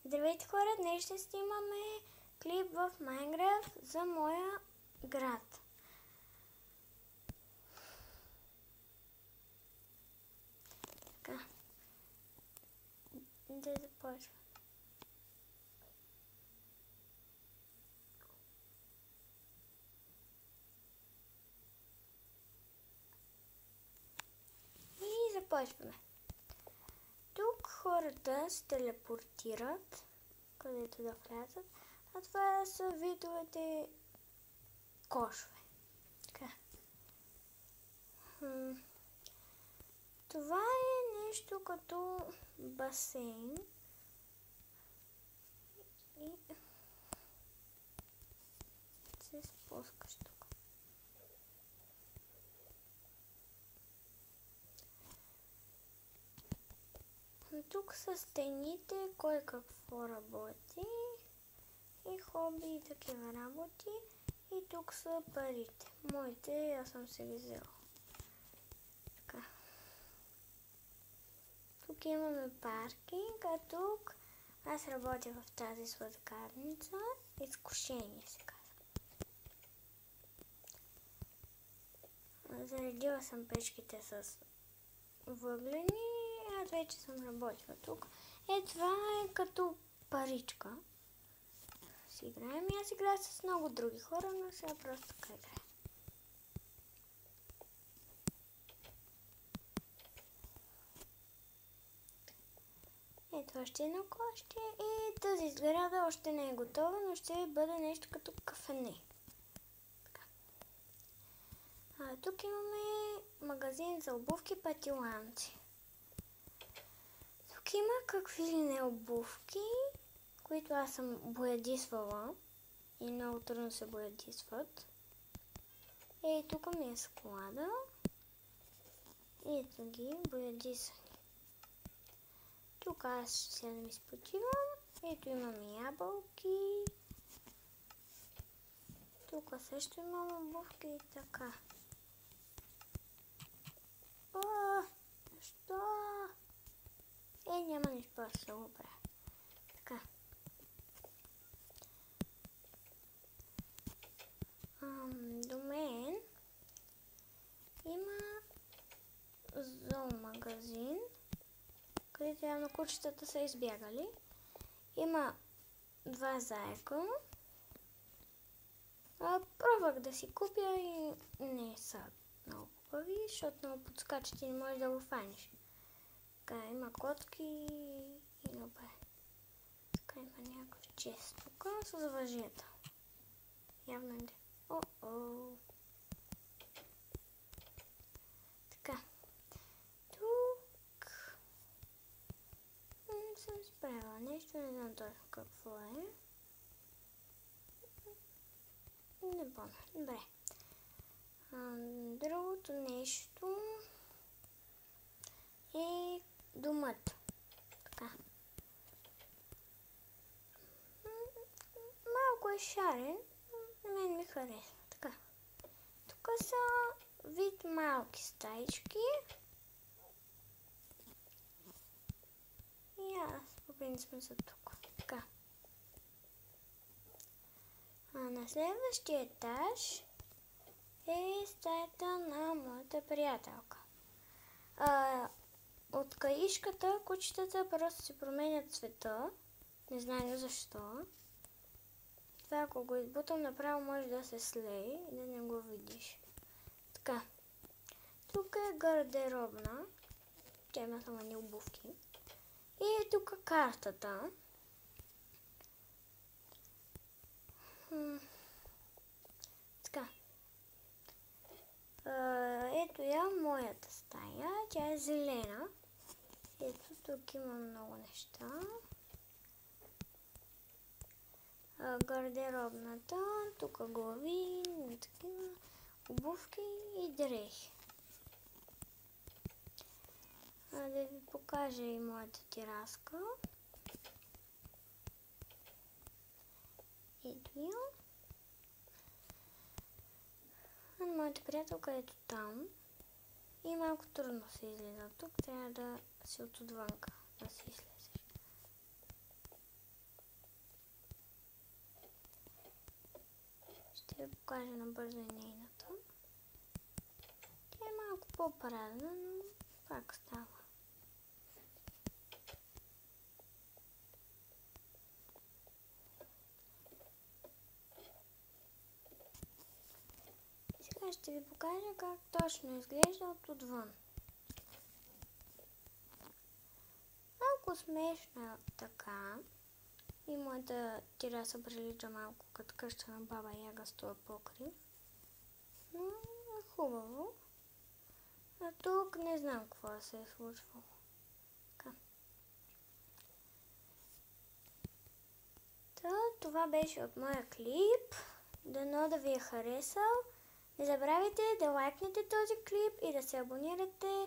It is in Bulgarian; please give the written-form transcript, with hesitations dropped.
Здравейте хора, днес ще снимаме клип в Майнкрафт за моя град. Така. Да започвам. И започваме. Тук хората се телепортират, където да влязат, а това са видовете кошове. Така. Това е нещо като басейн и се спускаш тук. Тук са стените, кой какво работи и хоби и такива работи. И тук са парите. Моите, аз съм се ги взела. Така. Тук имаме паркинг, а тук аз работя в тази сладкарница. Изкушение се казва. Заредила съм печките с въглени. Аз вече съм работила тук. Това е като паричка. Си играем и аз играя с много други хора, но сега просто така играя. Ето още едно коще и тази сграда още не е готова, но ще бъде нещо като кафене. Така. Тук имаме магазин за обувки патиланци. Тук има какви ли не обувки, които аз съм боядисвала и много трудно се боядисват. Тук ми е склада. Ето ги боядисани. Тук аз сега да ми спочивам. Ето имаме ябълки. Тук също имам обувки и така. Защо? Няма нищо, аз ще го правя. Така. До мен има зоомагазин, където явно кучетата са избягали. Има два заека. Пробвах да си купя и не са много хубави, защото много подскачат и не можеш да го фаниш. Така, има котки и добре. Така, има някакъв чест. Тук с въжета. Явно не. Така. Тук съм справила нещо, не знам точно какво е. Не помня. Добре. Другото нещо е домът. Така. Малко е шарен, на мен ми харесва. Така. Тук са вид малки стаички. И аз по принцип са тук. Така. На следващия етаж е стаята на моята приятелка. От каишката кучетата просто си променят цвета. Не знам защо. Това, ако го избутам, направо може да се слее и да не го видиш. Така. Тук е гардеробна. Тя има само ни обувки. И е тук картата. Така. Ето я моята стая. Тя е зелена. Ето тук има много неща. Гардеробната. Тук глави, такива обувки и дрехи. Да ви покажа и моята тераска. Ето я. Моята приятелка ето там. И малко трудно се излиза тук. Трябва да си отвънка да си излезеш. Ще ви покажа набързо и нейната. Тя е малко по-празна, но пак става. И сега ще ви покажа как точно изглежда отвън. Малко смешно така. И моята тераса прилича малко като къща на баба Яга с този покрив. Но е хубаво. А тук не знам какво се е случвало. Така. Това беше от моя клип. Дано да ви е харесал. Не забравяйте да лайкнете този клип и да се абонирате